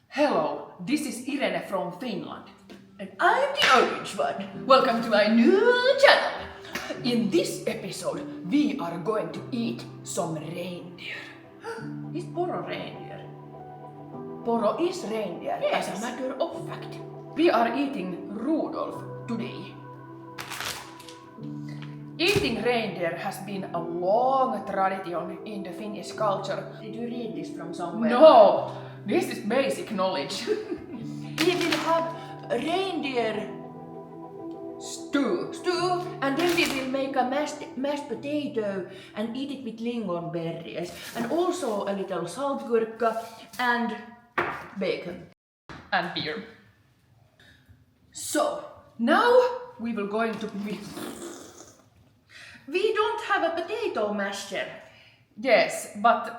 Hello, this is Irene from Finland. And I'm the orange one. Welcome to my new channel. In this episode, we are going to eat some reindeer. Is Poro reindeer? Poro is reindeer, Yes. as a matter of fact. We are eating Rudolph today. Eating reindeer has been a long tradition in the Finnish culture. Did you read this from somewhere? No, this is basic knowledge. We will have reindeer Stew. stew, and then we will make a mashed potato and eat it with lingonberries, and also a little saltgurka and bacon. And beer. So, now we will going to be... We don't have a potato masher. Yes, but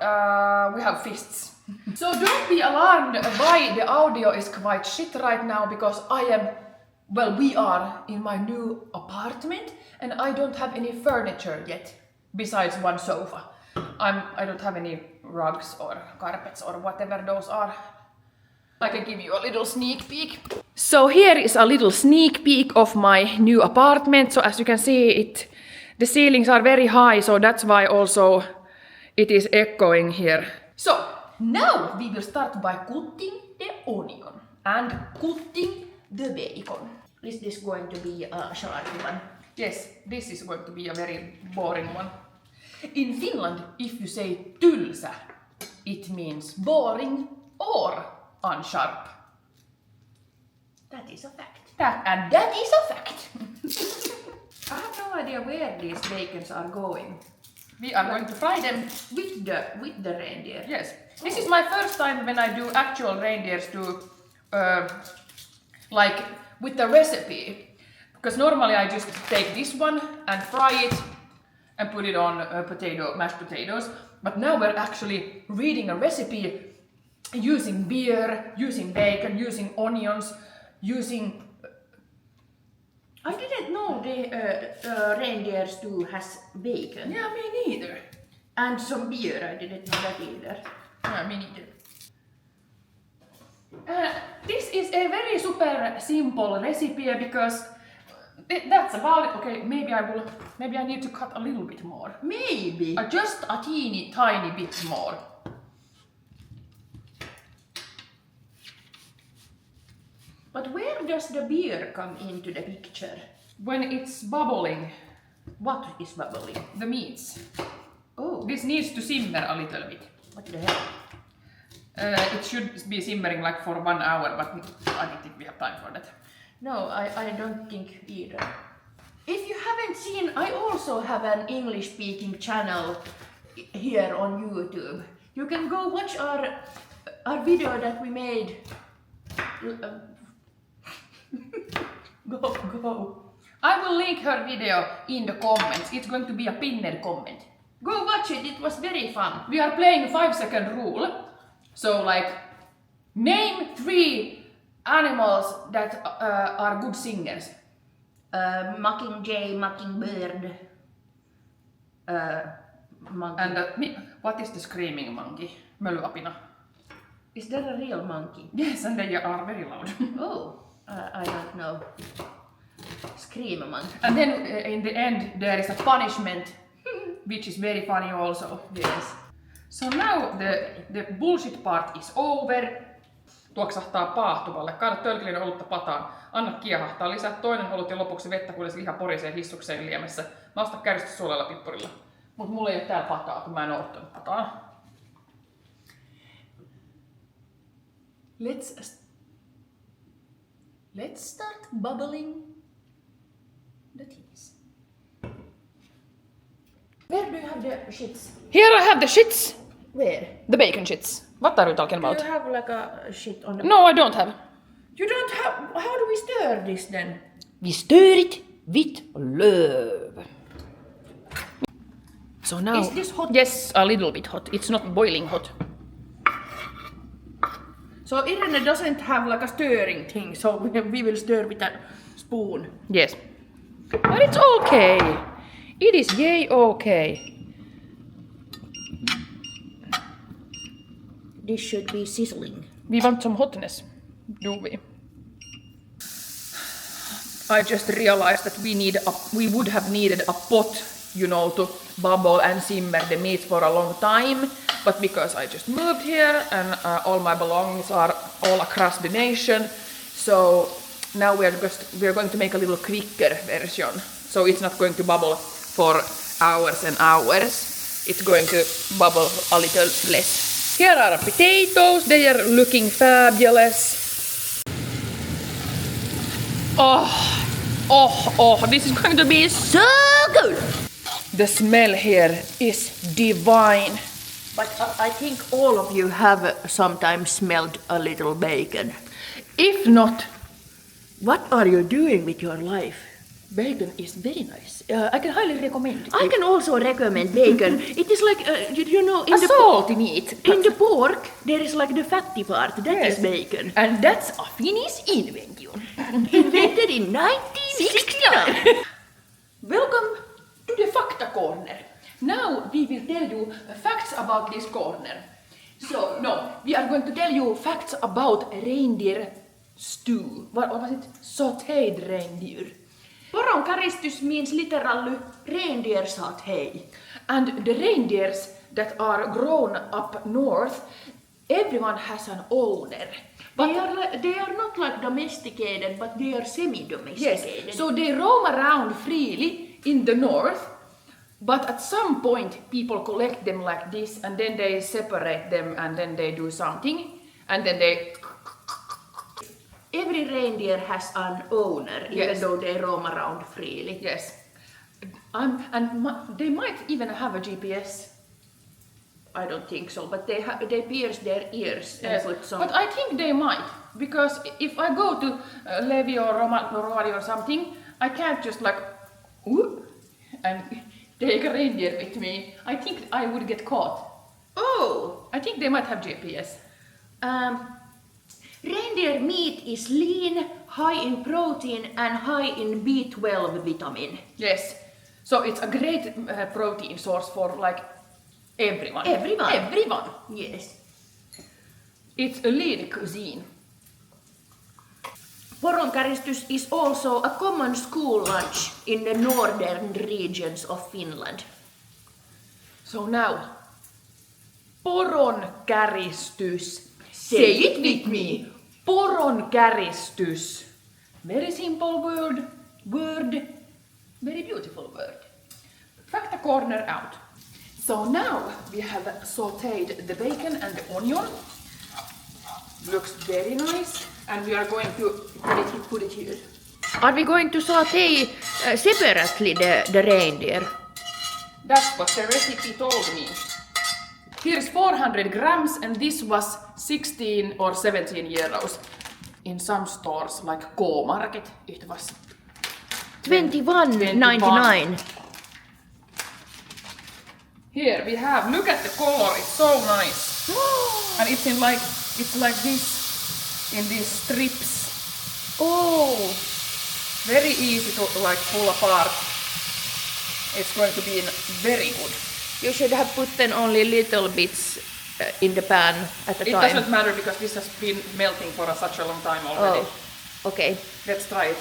we have fists. So don't be alarmed why the audio is quite shit right now, because we are in my new apartment and I don't have any furniture yet, besides one sofa. I don't have any rugs or carpets or whatever those are. I can give you a little sneak peek. So here is a little sneak peek of my new apartment. So as you can see, the ceilings are very high, so that's why also it is echoing here. So now we will start by cutting the onion and cutting the bacon. Is this going to be a sharp one? Yes, this is going to be a very boring one. In Finland, if you say tylsä, it means boring or unsharp. That is a fact. That is a fact. I have no idea where these bacons are going. We are going to fry them. With the reindeer. Yes. This is my first time when I do actual reindeer stew, like with the recipe. Because normally I just take this one and fry it and put it on mashed potatoes. But now we're actually reading a recipe using beer, using bacon, using onions, using... I didn't know the reindeer stew has bacon. Yeah, me neither. And some beer, I didn't know that either. Yeah, me neither. This is a very super simple recipe because that's about it. Okay, maybe I need to cut a little bit more. Maybe. Just a tiny bit more. But where does the beer come into the picture? When it's bubbling, What is bubbling? the meats. Oh, This needs to simmer a little bit. what the hell? It should be simmering like for 1 hour, but I don't think we have time for that. No, I don't think either. If you haven't seen, I also have an English-speaking channel here on YouTube. You can go watch our video that we made. Go. I will link her video in the comments. It's going to be a pinned comment. Go watch it, it was very fun. We are playing 5-second rule. So like, name 3 animals that are good singers. Mockingjay, mockingbird. Monkey. And what is the screaming monkey? Mölyapina. Is that a real monkey? Yes, and they are very loud. Oh, I don't know. Scream monkey. And then in the end there is a punishment, which is very funny also. Yes. So now the bullshit part is over. Tuoksahtaa paahtuvalle. Kaada tölkillinen olutta pataan. Anna kiehahtaa. Lisää toinen olut ja lopuksi vettä, kunnes liha porisee hissukseen liemessä. Mausta kärjistä suolella pippurilla. Mut mulla ei oo täällä pataa, kun mä en oo ottanut pataa. Let's start bubbling the teas. Where do you have the shits? Here I have the shits. Where? The bacon shits. What are you talking Do about? you have like a shit on the... No, I don't have. You don't have... How do we stir this then? We stir it with love. So now... Is this hot? Yes, a little bit hot. It's not boiling hot. So Irene doesn't have like a stirring thing, so we will stir with a spoon. Yes. But it's okay. It is yay okay. This should be sizzling. We want some hotness, do we? I just realized that we would have needed a pot, you know, to bubble and simmer the meat for a long time. But because I just moved here and all my belongings are all across the nation, so now we're going to make a little quicker version. So it's not going to bubble for hours and hours. It's going to bubble a little less. Here are potatoes. They are looking fabulous. Oh, this is going to be so good! The smell here is divine. But I think all of you have sometimes smelled a little bacon. If not, What are you doing with your life? bacon is very nice. I can highly recommend it. I can also recommend bacon. It is like, you know, A salty meat. in the pork, there is like the fatty part. That Yes. is bacon. And that's a Finnish invention. Invented in 1969. Welcome to the Facta Corner. Now we will tell you facts about this corner. We are going to tell you facts about reindeer stew. What was it? Sautéed reindeer. Poronkaristys means literally reindeer satay. And the reindeers that are grown up north, everyone has an owner. They are not like domesticated, but they are semi-domesticated. Yes, so they roam around freely in the north, but at some point people collect them like this and then they separate them and then they do something and then they... Every reindeer has an owner, even Yes. though they roam around freely. Yes. They might even have a GPS. I don't think so, but they pierce their ears Yes, and put some... but I think they might, because if I go to Levi or Romani or something, I can't just like whoop, and take a reindeer with me. I think I would get caught. Oh! I think they might have GPS. Reindeer meat is lean, high in protein and high in B12 vitamin. Yes, so it's a great protein source for like everyone. Everyone. Yes. It's a lean cuisine. Poronkaristys is also a common school lunch in the northern regions of Finland. So now, poronkaristys. Say it with me. Poronkaristys. Very simple word, very beautiful word. Facta corner out. So now we have sautéed the bacon and the onion. Looks very nice. And we are going to put it here. Are we going to saute separately the reindeer? That's what the recipe told me. Here's 400 grams and this was 16 or 17 euros. In some stores like K-Market it was 21.99. Here we have, look at the color, it's so nice. And it's like this, in these strips. Oh, Very easy to like pull apart. It's going to be very good. you should have put then only little bits in the pan at the It time. doesn't matter because this has been melting for such a long time already. Oh, okay. Let's try it.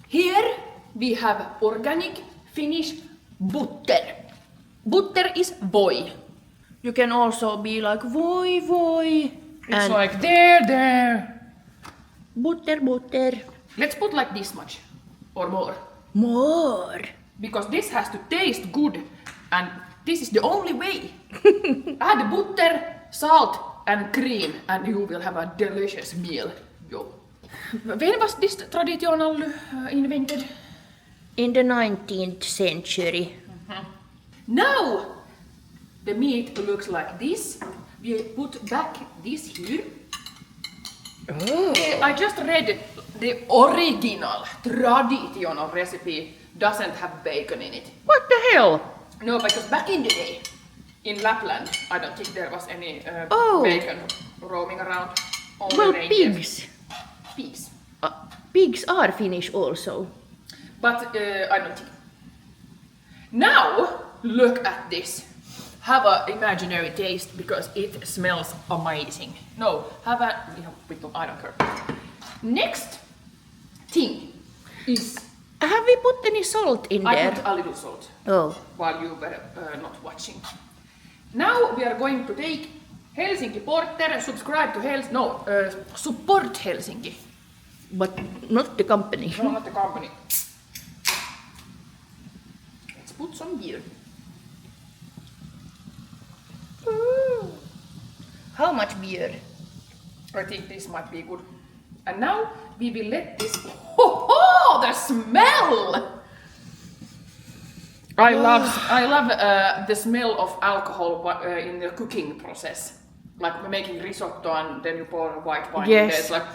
Here we have organic Finnish butter. Butter is voi. You can also be like voi. It's like there. Butter. Let's put like this much or more. More. Because this has to taste good and this is the only way. Add butter, salt and cream and you will have a delicious meal. Yo. When was this traditional invented? In the 19th century. Now the meat looks like this. We put back this here. Oh. I just read the original traditional recipe doesn't have bacon in it. What the hell? No, because back in the day, in Lapland, I don't think there was any Oh. bacon roaming around. Only Well, reindeers. pigs. Pigs. Pigs are Finnish also. But I don't think. Now, look at this. have an imaginary taste because it smells amazing. No, have a... I don't care. Next thing is... Have we put any salt in I there? put a little salt Oh. while you were not watching. Now we are going to take Helsinki Porter, subscribe to support Helsinki. But not the company. No, not the company. Let's put some beer. How much beer? I think this might be good. And now we will let this... Oh, the smell! I love the smell of alcohol in the cooking process. Like making risotto and then you pour white wine in there. Yes. It's like...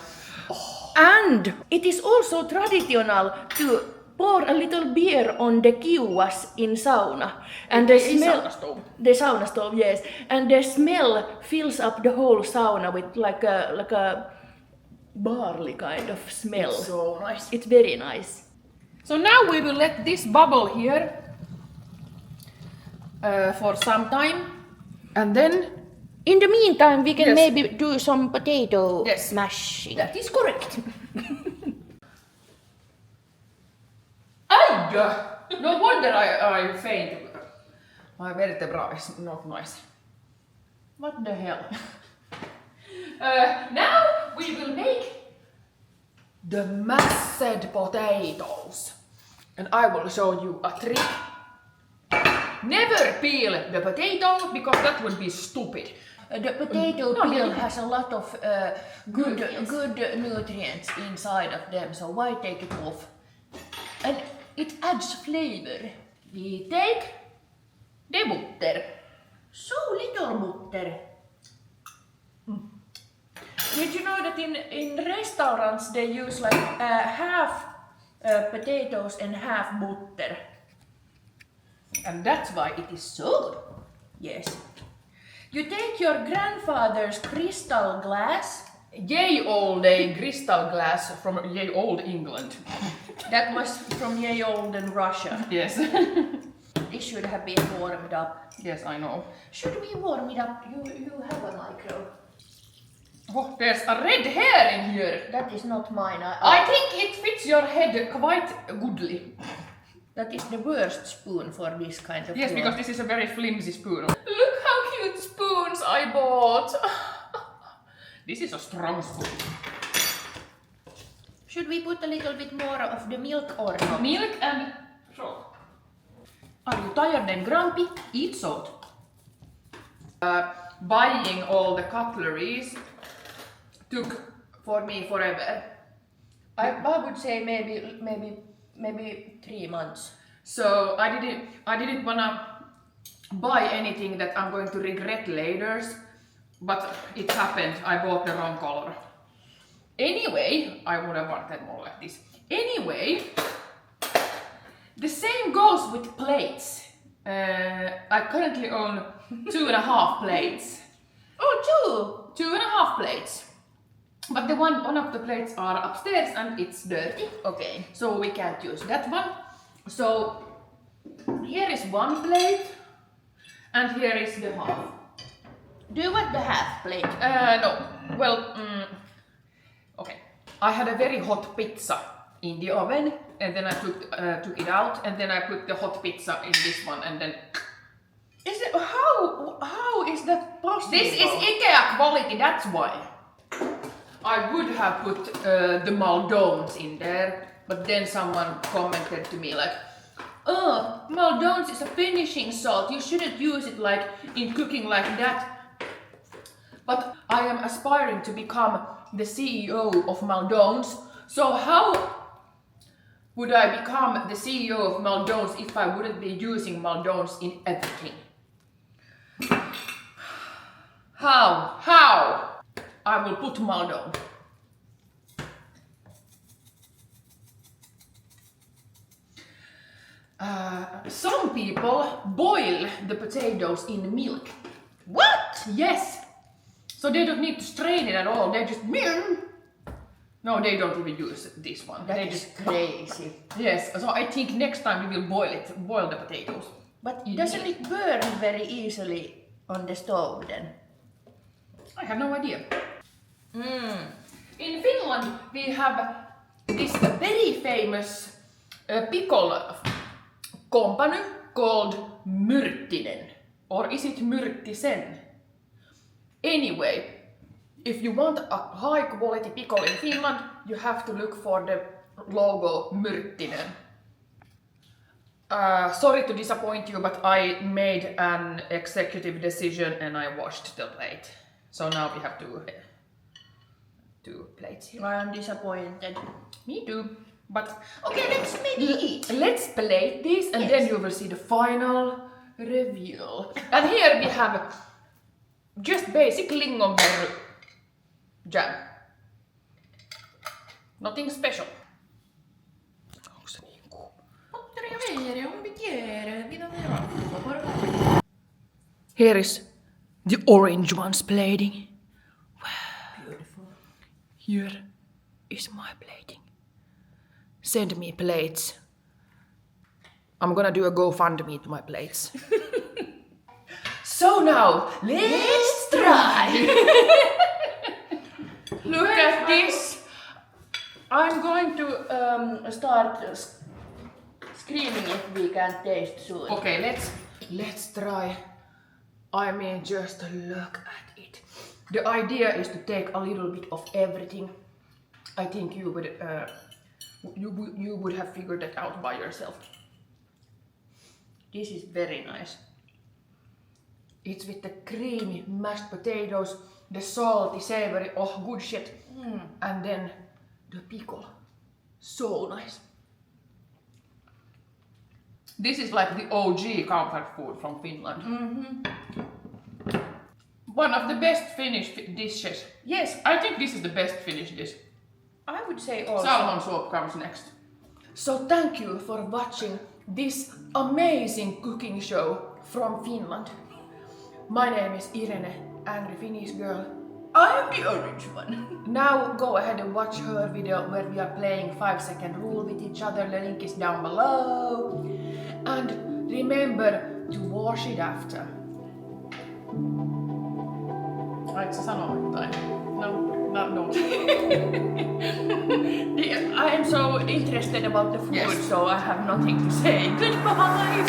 And it is also traditional to pour a little beer on the kiuas in sauna. And the smell... sauna stove. The sauna stove, yes. And the smell fills up the whole sauna with like a barley kind of smell. It's so nice. It's very nice. So now we will let this bubble here for some time. And then... In the meantime, we can Yes. maybe do some potato Yes. mashing. That is correct. Ai! No wonder I faint. My vertebra is not nice. What the hell? Now we will make the mashed potatoes. And I will show you a trick. Never peel the potato because that would be stupid. The potato No, peel no. has a lot of good Nutrients. nutrients inside of them, so why take it off? And it adds flavor. We take the butter. So little butter. Did you know that in restaurants they use like half potatoes and half butter? And that's why it is so good. Yes. You take your grandfather's crystal glass. Yay old crystal glass from yay old England. That was from ye olden Russia. Yes. It should have been warmed up. Yes, I know. Should we warm it up? You have a micro. Oh, there's a red hair in here. That is not mine. I think it fits your head quite goodly. That is the worst spoon for this kind of Yes, cloth. because this is a very flimsy spoon. Look how cute spoons I bought. This is a strong spoon. Should we put a little bit more of the milk or not? Milk and salt. Are you tired and grumpy? Eat salt. Buying all the cutleries took for me forever. I would say maybe 3 months. So I didn't wanna buy anything that I'm going to regret later, but it happened. I bought the wrong color. Anyway, I would have wanted more like this. Anyway, the same goes with plates. I currently own 2.5 plates. Oh, 2.5 plates. But the one of the plates are upstairs and it's dirty. okay. So we can't use that one. So here is one plate and here is the half. Do you want the half plate? No, well, okay. I had a very hot pizza in the oven and then I took it out and then I put the hot pizza in this one and then... Is it how is that possible? This is IKEA quality, that's why. I would have put the Maldones in there, but then someone commented to me like, oh, Maldones is a finishing salt, you shouldn't use it like in cooking like that. But I am aspiring to become the CEO of Maldones, so how would I become the CEO of Maldones if I wouldn't be using Maldones in everything? How? I will put Maldon. Some people boil the potatoes in milk. What? Yes. So they don't need to strain it at all. They just... No, they don't even use this one. That They is just... crazy. Yes, so I think next time we will boil the potatoes. But doesn't it burn very easily on the stove then? I have no idea. In Finland we have this very famous pickle company called Myrttinen. Or is it Myrttisen? Anyway, if you want a high quality pickle in Finland, you have to look for the logo Myrttinen. Sorry to disappoint you, but I made an executive decision and I washed the plate. So now we have two plates here. I am disappointed. Me too. But Okay, let's maybe eat. let's plate these and then you will see the final reveal. And here we have just basic lingonberry jam. Nothing special. Here is the orange ones plating. Beautiful. Here is my plating. Send me plates. I'm gonna do a GoFundMe to my plates. So now, let's try! Look at this. I'm going to start screaming if we can taste soon. Okay, let's try. I mean, just look at it. The idea is to take a little bit of everything. I think you would have figured that out by yourself. This is very nice. It's with the creamy mashed potatoes, the salty, savory, oh good shit. And then the pickle. So nice. This is like the OG comfort food from Finland. One of the best Finnish dishes. Yes, I think this is the best Finnish dish. I would say also. Salmon soup comes next. So thank you for watching this amazing cooking show from Finland. My name is Irene, Angry Finnish Girl. I am the orange one. Now go ahead and watch her video where we are playing 5-second rule with each other. The link is down below. And remember to wash it after. Ai sä sanoa jotain? No. I am so interested about the food, Yes. so I have nothing to say. Goodbye!